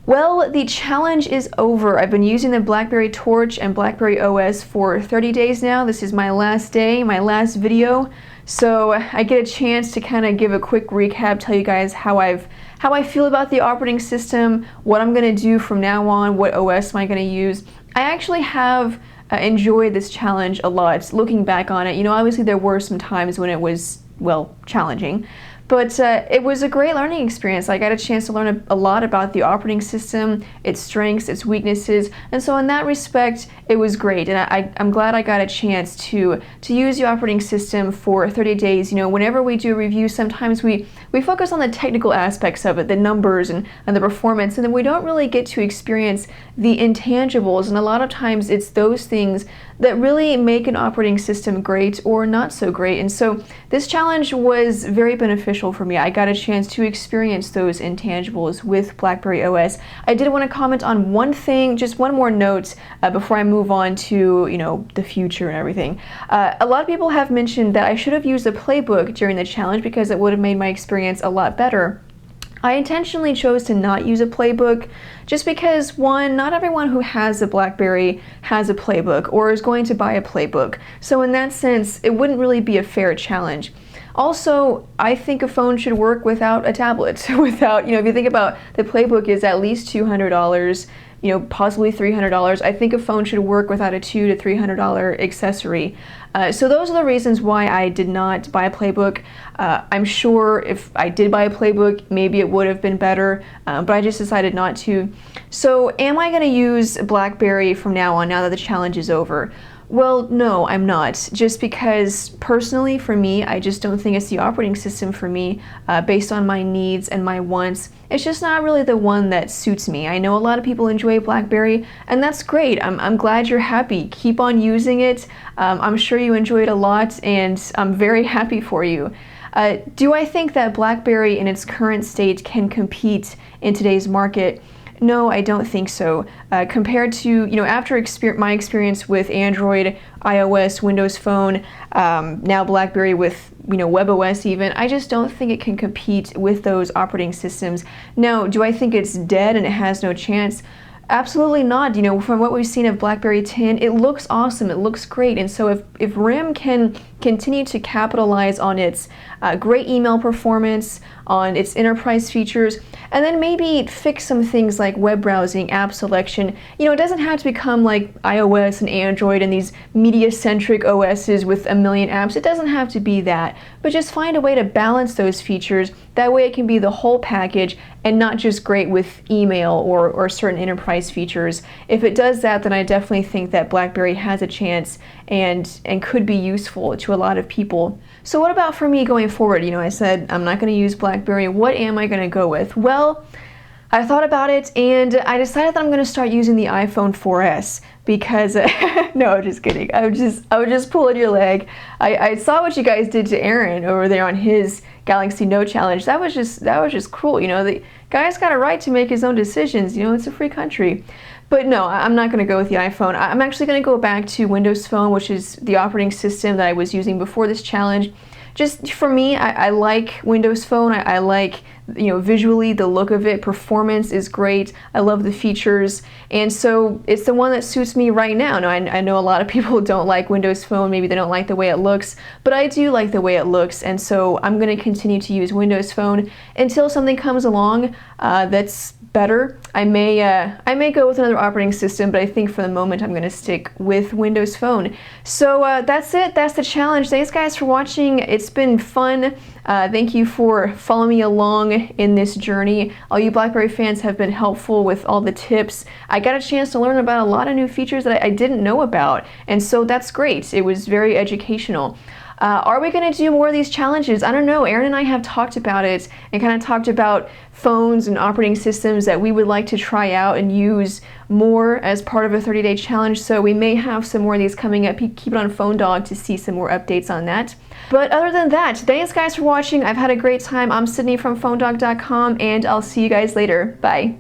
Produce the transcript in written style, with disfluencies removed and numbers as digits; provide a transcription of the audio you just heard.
Well, the challenge is over. I've been using the BlackBerry Torch and BlackBerry OS for 30 days now. This is my last day, my last video. So I get a chance to kind of give a quick recap, tell you guys how I feel about the operating system, what I'm going to do from now on, what OS am I going to use. I actually have enjoyed this challenge a lot, looking back on it. You know, obviously there were some times when it was, well, challenging. But it was a great learning experience. I got a chance to learn a lot about the operating system, its strengths, its weaknesses, and so in that respect, it was great. And I'm glad I got a chance to use the operating system for 30 days. You know, whenever we do a review, sometimes we focus on the technical aspects of it, the numbers and the performance, and then we don't really get to experience the intangibles. And a lot of times it's those things that really make an operating system great or not so great. And so this challenge was very beneficial for me. I got a chance to experience those intangibles with BlackBerry OS. I did want to comment on one thing, just one more note before I move on to, you know, the future and everything. A lot of people have mentioned that I should have used a playbook during the challenge because it would have made my experience a lot better. I intentionally chose to not use a playbook just because, one, not everyone who has a BlackBerry has a playbook or is going to buy a playbook. So in that sense, it wouldn't really be a fair challenge. Also, I think a phone should work without a tablet. Without, you know, if you think about the playbook is at least $200, you know, possibly $300. I think a phone should work without a $200 to $300 accessory. So those are the reasons why I did not buy a playbook. I'm sure if I did buy a playbook, maybe it would have been better, but I just decided not to. So am I going to use BlackBerry from now on, now that the challenge is over? Well, no, I'm not. Just because personally for me, I just don't think it's the operating system for me based on my needs and my wants. It's just not really the one that suits me. I know a lot of people enjoy BlackBerry, and that's great. I'm glad you're happy. Keep on using it. I'm sure you enjoy it a lot, and I'm very happy for you. Do I think that BlackBerry in its current state can compete in today's market? No, I don't think so. Compared to, you know, after my experience with Android, iOS, Windows Phone, now BlackBerry with, you know, WebOS even, I just don't think it can compete with those operating systems. Now, do I think it's dead and it has no chance? Absolutely not. You know, from what we've seen of BlackBerry 10, it looks awesome, it looks great, and so if RIM can continue to capitalize on its great email performance, on its enterprise features, and then maybe fix some things like web browsing, app selection. You know, it doesn't have to become like iOS and Android and these media-centric OSs with a million apps. It doesn't have to be that, but just find a way to balance those features. That way it can be the whole package and not just great with email or certain enterprise features. If it does that, then I definitely think that BlackBerry has a chance and could be useful to a lot of people. So what about for me going forward? You know, I said I'm not going to use BlackBerry. What am I going to go with? Well, I thought about it and I decided that I'm going to start using the iPhone 4S because no, I'm just kidding. I was just pulling your leg. I saw what you guys did to Aaron over there on his Galaxy Note challenge. That was just cruel. You know, the guy's got a right to make his own decisions. You know, it's a free country. But no, I'm not going to go with the iPhone. I'm actually going to go back to Windows Phone, which is the operating system that I was using before this challenge. Just for me, I like Windows Phone. I like, you know, visually the look of it. Performance is great. I love the features, and so it's the one that suits me right now. Now I know a lot of people don't like Windows Phone. Maybe they don't like the way it looks, but I do like the way it looks, and so I'm going to continue to use Windows Phone until something comes along that's better. I may go with another operating system, but I think for the moment I'm going to stick with Windows Phone. So that's it. That's the challenge. Thanks guys for watching. It's been fun. Thank you for following me along in this journey. All you BlackBerry fans have been helpful with all the tips. I got a chance to learn about a lot of new features that I didn't know about, and so that's great. It was very educational. Are we going to do more of these challenges? I don't know. Aaron and I have talked about it and kind of talked about phones and operating systems that we would like to try out and use more as part of a 30-day challenge. So we may have some more of these coming up. Keep it on Phone Dog to see some more updates on that. But other than that, thanks guys for watching. I've had a great time. I'm Sydney from PhoneDog.com, and I'll see you guys later. Bye.